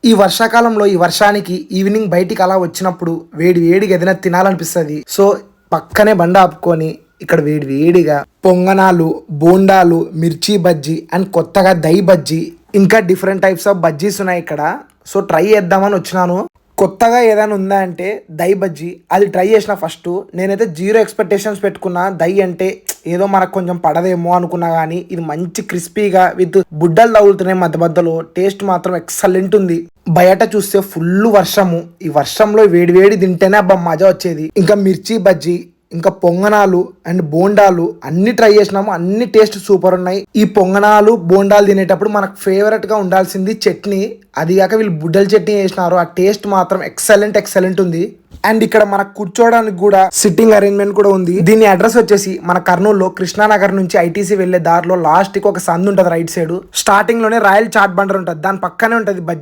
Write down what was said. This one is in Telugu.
ఈ వర్షాకాలంలో ఈ వర్షానికి ఈవినింగ్ బయటికి అలా వచ్చినప్పుడు వేడి వేడిగా ఏదైనా తినాలనిపిస్తుంది. సో పక్కనే బండ ఆపుకొని ఇక్కడ వేడి వేడిగా పొంగనాలు, బోండాలు, మిర్చి బజ్జీ అండ్ కొత్తగా దహి బజ్జీ, ఇంకా డిఫరెంట్ టైప్స్ ఆఫ్ బజ్జీస్ ఉన్నాయి ఇక్కడ. సో ట్రై చేద్దామని వచ్చినాను. కొత్తగా ఏదైనా ఉందా అంటే దహి బజ్జీ, అది ట్రై చేసిన ఫస్ట్. నేనైతే జీరో ఎక్స్పెక్టేషన్స్ పెట్టుకున్నా. దహి అంటే ఏదో మనకు కొంచెం పడదేమో అనుకున్నా, కానీ ఇది మంచి క్రిస్పీగా విత్ బుడ్డలు తగులుతున్నాయి మధ్య మధ్యలో. టేస్ట్ మాత్రం ఎక్సలెంట్ ఉంది. బయట చూస్తే ఫుల్ వర్షము. ఈ వర్షంలో వేడి వేడి తింటేనే అబ్బా మజా వచ్చేది. ఇంకా మిర్చి బజ్జీ, ఇంకా పొంగనాలు అండ్ బోండాలు అన్ని ట్రై చేసినాము. అన్ని టేస్ట్ సూపర్ ఉన్నాయి. ఈ పొంగనాలు బోండాలు తినేటప్పుడు మనకు ఫేవరెట్ గా ఉండాల్సింది చట్నీ. అది కాక వీళ్ళు బుడ్డల చట్నీ చేసినారు. ఆ టేస్ట్ మాత్రం ఎక్సలెంట్ ఉంది. అండ్ ఇక్కడ మనకు కూర్చోవడానికి కూడా సిట్టింగ్ అరేంజ్మెంట్ కూడా ఉంది. దీని అడ్రస్ వచ్చేసి మన కర్నూలులో కృష్ణానగర్ నుంచి ఐటీసీ వెళ్లే దారిలో లాస్ట్ కి ఒక సందు ఉంటుంది రైట్ సైడ్. స్టార్టింగ్ లోనే రాయల్ చాట్ బండర్ ఉంటుంది, దాని పక్కనే ఉంటుంది బజ్జీ